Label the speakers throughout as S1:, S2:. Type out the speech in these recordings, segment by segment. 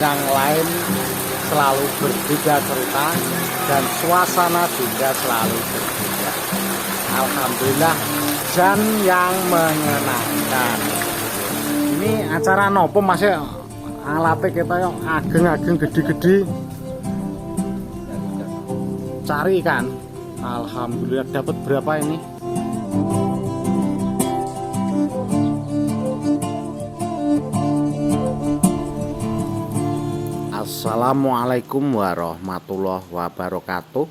S1: Yang lain selalu berbeda cerita dan suasana juga selalu berbeda. Alhamdulillah, hujan yang menyenangkan. Ini acara nopo Mas ya? Alatnya kita yang ageng-ageng gede-gede. Cari ikan. Alhamdulillah dapat berapa ini? Assalamualaikum warahmatullahi wabarakatuh.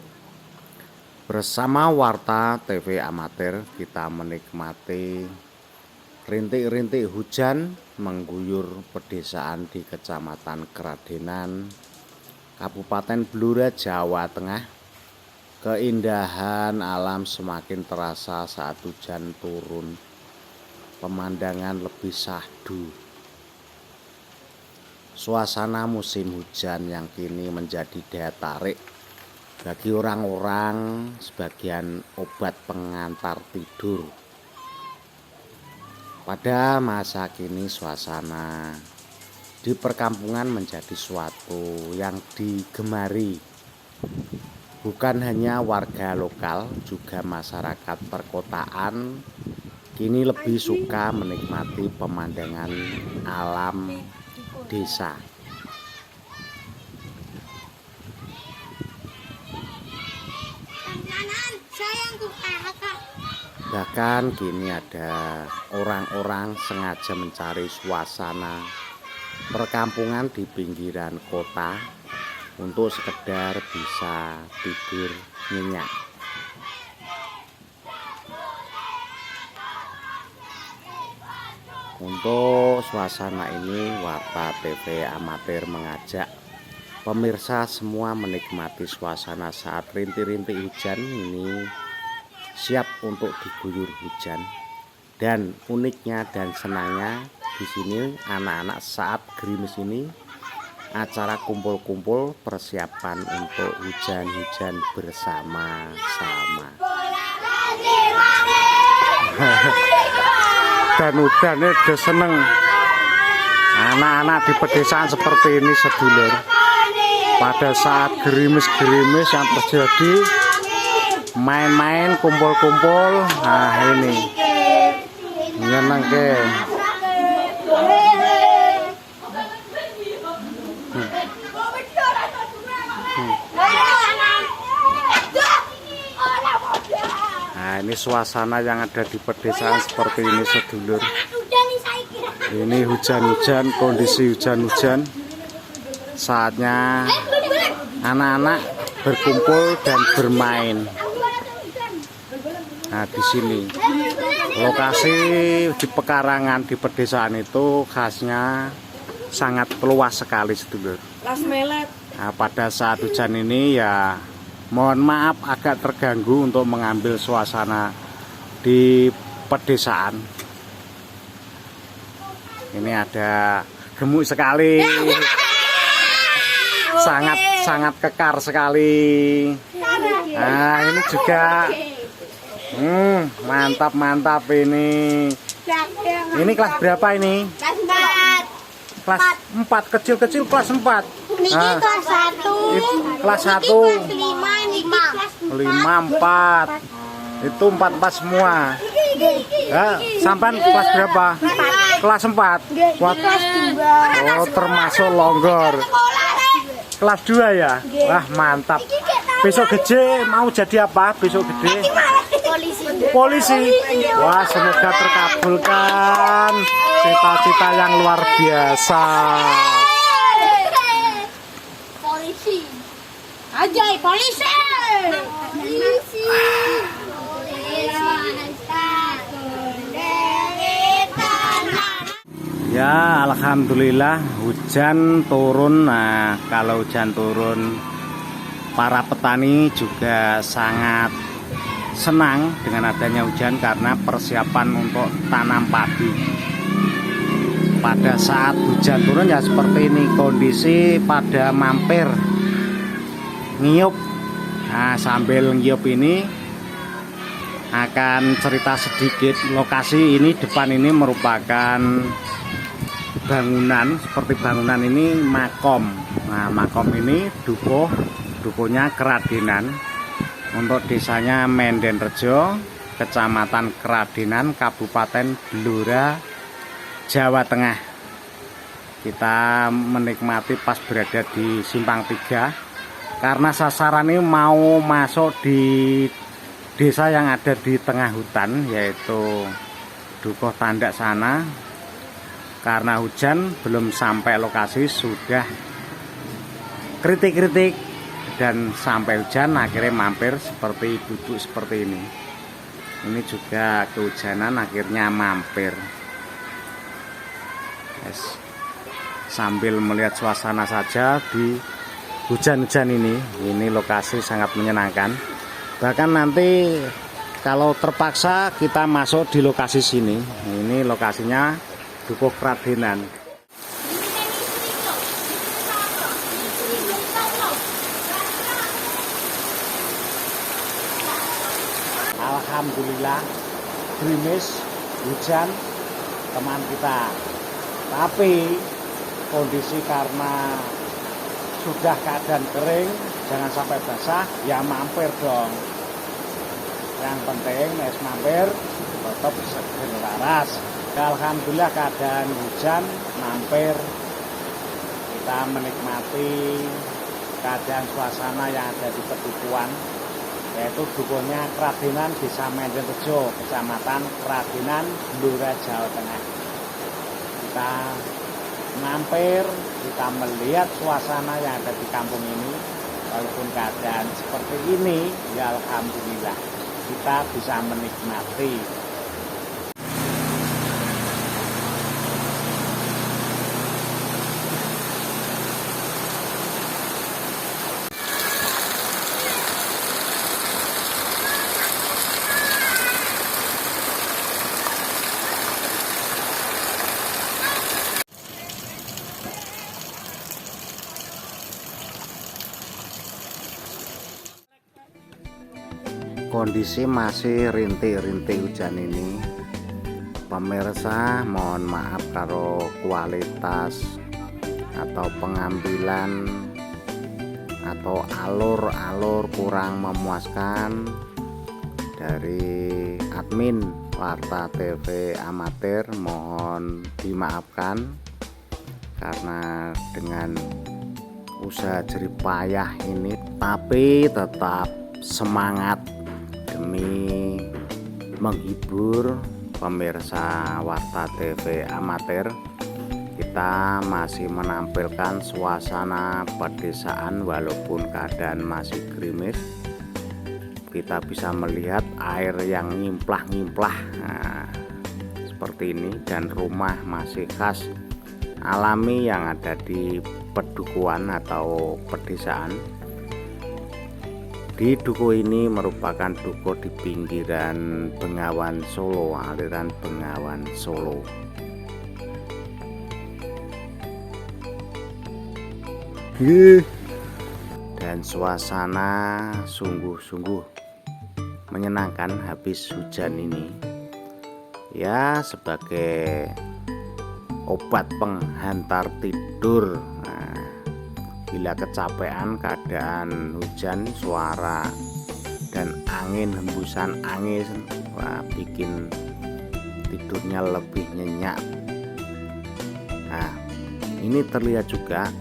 S1: Bersama Warta TV Amatir, kita menikmati rintik-rintik hujan mengguyur pedesaan di Kecamatan Kradenan, Kabupaten Blora, Jawa Tengah. Keindahan alam semakin terasa saat hujan turun. Pemandangan lebih syahdu. Suasana musim hujan yang kini menjadi daya tarik bagi orang-orang, sebagian obat pengantar tidur. Pada masa kini suasana di perkampungan menjadi suatu yang digemari. Bukan hanya warga lokal, juga masyarakat perkotaan kini lebih suka menikmati pemandangan alam desa. Bahkan kini ada orang-orang sengaja mencari suasana perkampungan di pinggiran kota untuk sekedar bisa tidur nyenyak. Untuk suasana ini, Warta TV Amatir mengajak pemirsa semua menikmati suasana saat rintik-rintik hujan ini siap untuk diguyur hujan. Dan uniknya dan senangnya di sini anak-anak saat gerimis ini acara kumpul-kumpul persiapan untuk hujan-hujan bersama-sama. Dan udannya udah seneng. Anak-anak di pedesaan seperti ini sedulur, pada saat gerimis-gerimis yang terjadi, main-main, kumpul-kumpul, nah ini nyenengke. Nah, ini suasana yang ada di pedesaan seperti ini sedulur. Ini hujan-hujan, kondisi hujan-hujan. Saatnya anak-anak berkumpul dan bermain. Nah, di sini lokasi di pekarangan di pedesaan itu khasnya sangat luas sekali sedulur. Nah, pada saat hujan ini ya mohon maaf agak terganggu untuk mengambil suasana di pedesaan. Ini ada gemuk sekali, sangat kekar sekali. Nah, ini juga mantap ini. Ini kelas berapa ini? Kelas 4, kecil-kecil kelas 4.
S2: Ini kelas 1.
S1: Kelas 1. 5, 4. Itu 4 semua. Ya, sampai kelas berapa? Kelas 4.
S2: Kelas 2.
S1: Oh, termasuk longgor. Kelas 2 ya? Wah, mantap. Besok gede mau jadi apa? Besok gede? Polisi. Wah, semoga terkabulkan cita-cita yang luar biasa.
S2: Polisi. Ajaib polisi. Polisi.
S1: Ya, alhamdulillah hujan turun. Nah, kalau hujan turun, para petani juga sangat senang dengan adanya hujan karena persiapan untuk tanam padi. Pada saat hujan turun ya seperti ini kondisi, pada mampir ngiyup. Nah, sambil ngiyup ini akan cerita sedikit. Lokasi ini depan ini merupakan bangunan seperti bangunan ini makom. Nah, makom ini dukuhnya Keradenan untuk desanya Mendenrejo, Kecamatan Keradenan, Kabupaten Blora, Jawa Tengah. Kita menikmati pas berada di Simpang 3 karena sasaran ini mau masuk di desa yang ada di tengah hutan, yaitu Dukuh Tandak sana. Karena hujan belum sampai lokasi sudah kritik-kritik, dan sampai hujan akhirnya mampir seperti duduk seperti ini. Ini juga kehujanan akhirnya mampir. Yes. Sambil melihat suasana saja di hujan-hujan ini lokasi sangat menyenangkan. Bahkan nanti kalau terpaksa kita masuk di lokasi sini. Ini lokasinya Dukuh Keradenan. Alhamdulillah gerimis, hujan teman kita, tapi kondisi karena sudah keadaan kering, jangan sampai basah, ya mampir dong. Yang penting es mampir tetap seger waras. Alhamdulillah keadaan hujan mampir, kita menikmati keadaan suasana yang ada di pedukuhan, yaitu dukuhnya Keradenan, Desa Mendenrejo, Kecamatan Keradenan, Blora, Jawa Tengah. Kita mampir, kita melihat suasana yang ada di kampung ini. Walaupun keadaan seperti ini, ya alhamdulillah kita bisa menikmati. Kondisi masih rintik-rintik hujan ini, pemirsa mohon maaf kalau kualitas atau pengambilan atau alur-alur kurang memuaskan dari admin Warta TV Amatir, mohon dimaafkan karena dengan usaha jerih payah ini, tapi tetap semangat demi menghibur pemirsa Warta TV Amatir. Kita masih menampilkan suasana pedesaan walaupun keadaan masih gerimis. Kita bisa melihat air yang ngimplah-ngimplah, nah, seperti ini, dan rumah masih khas alami yang ada di pedukuhan atau pedesaan. Di dukuh ini merupakan dukuh di pinggiran Bengawan Solo, aliran Bengawan Solo. Dan suasana sungguh-sungguh menyenangkan habis hujan ini. Ya, sebagai obat penghantar tidur. Bila kecapean keadaan hujan, suara dan angin, hembusan angin, wah, bikin tidurnya lebih nyenyak. Nah, ini terlihat juga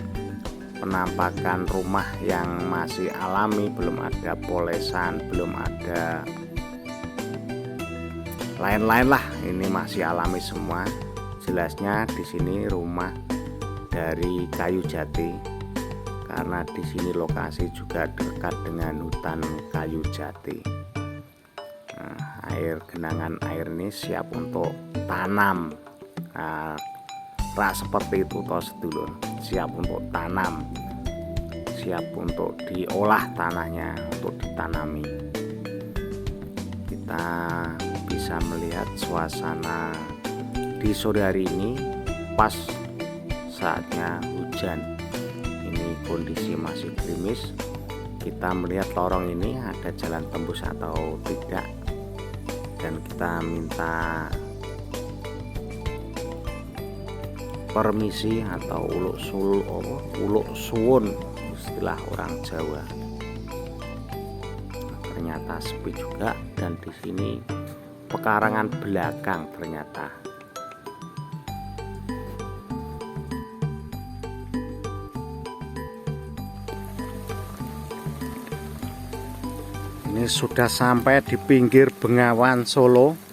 S1: penampakan rumah yang masih alami, belum ada polesan, belum ada lain-lain lah. Ini masih alami semua. Jelasnya di sini rumah dari kayu jati. Karena di sini lokasi juga dekat dengan hutan kayu jati. Nah, genangan air ini siap untuk tanam. Nah, seperti itu toh sedulur, siap untuk tanam, siap untuk diolah tanahnya untuk ditanami. Kita bisa melihat suasana di sore hari ini pas saatnya hujan. Ini kondisi masih gerimis. Kita melihat lorong ini ada jalan tembus atau tidak, dan kita minta permisi atau uluk suwun istilah orang Jawa. Ternyata sepi juga, dan di sini pekarangan belakang ternyata. Ini sudah sampai di pinggir Bengawan Solo.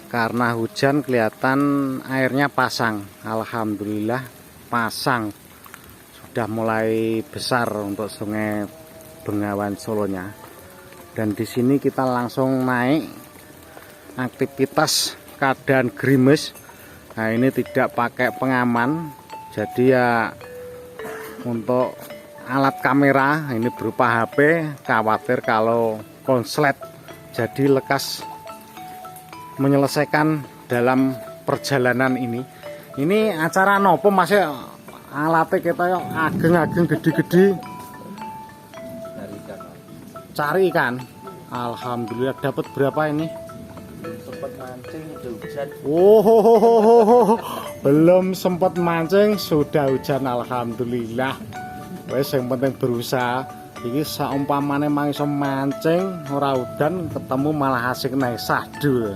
S1: Karena hujan kelihatan airnya pasang. Alhamdulillah pasang. Sudah mulai besar untuk Sungai Bengawan Solonya. Dan di sini kita langsung naik. Aktivitas keadaan gerimis. Nah, ini tidak pakai pengaman. Jadi ya untuk alat kamera ini berupa HP, khawatir kalau konslet jadi lekas menyelesaikan dalam perjalanan ini. Ini acara nopo Mas? Alatnya kita yuk ageng-ageng gede-gede. Cari ikan. Alhamdulillah dapat berapa ini?
S3: Sempat mancing udah hujan.
S1: Oh, belum sempat mancing sudah hujan. Alhamdulillah. Wes yang penting berusaha. Iki saumpamane mang iso mancing ora udan ketemu malah asik naik sahdu.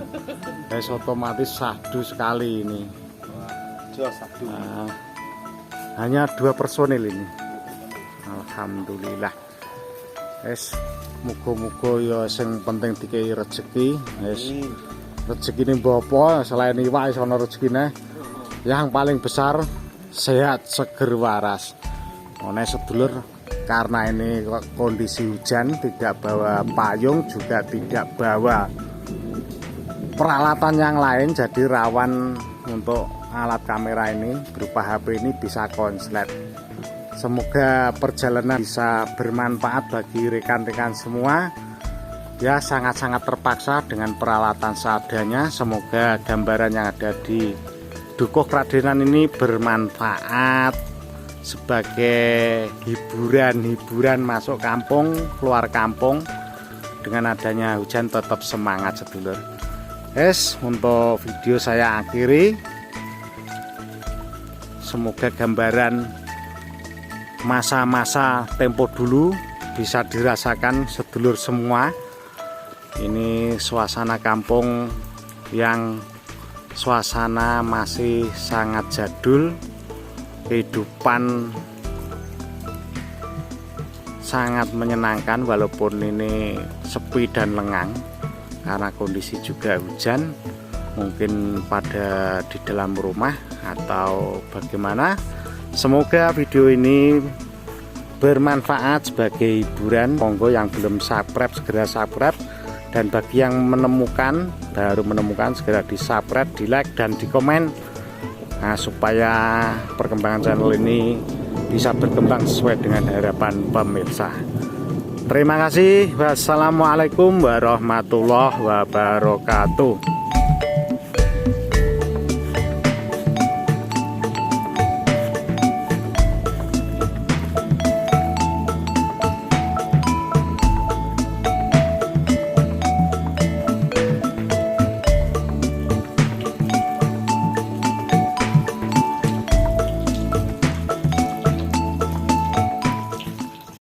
S1: Wes otomatis sahdu sekali ini.
S3: Jual sahdu.
S1: Hanya 2 personil ini. Alhamdulillah. Wes muga-muga ya sing penting dikei rezeki. Wes rezekine mbapa selain iwak iso ana rezekine. Yang paling besar sehat, seger, waras. Ono sedulur, karena ini kondisi hujan, tidak bawa payung, juga tidak bawa peralatan yang lain, jadi rawan untuk alat kamera ini berupa HP ini bisa konslet. Semoga perjalanan bisa bermanfaat bagi rekan-rekan semua. Ya, sangat-sangat terpaksa dengan peralatan seadanya. Semoga gambaran yang ada di Dukuh Kradenan ini bermanfaat sebagai hiburan masuk kampung, keluar kampung. Dengan adanya hujan tetap semangat sedulur. Untuk video saya akhiri. Semoga gambaran masa-masa tempo dulu bisa dirasakan sedulur semua. Ini suasana kampung yang suasana masih sangat jadul. Kehidupan sangat menyenangkan walaupun ini sepi dan lengang karena kondisi juga hujan. Mungkin pada di dalam rumah atau bagaimana. Semoga video ini bermanfaat sebagai hiburan. Monggo yang belum subscribe segera subscribe, dan bagi yang baru menemukan segera di subscribe, di like dan di komen. Nah, supaya perkembangan channel ini bisa berkembang sesuai dengan harapan pemirsa. Terima kasih. Wassalamualaikum warahmatullahi wabarakatuh.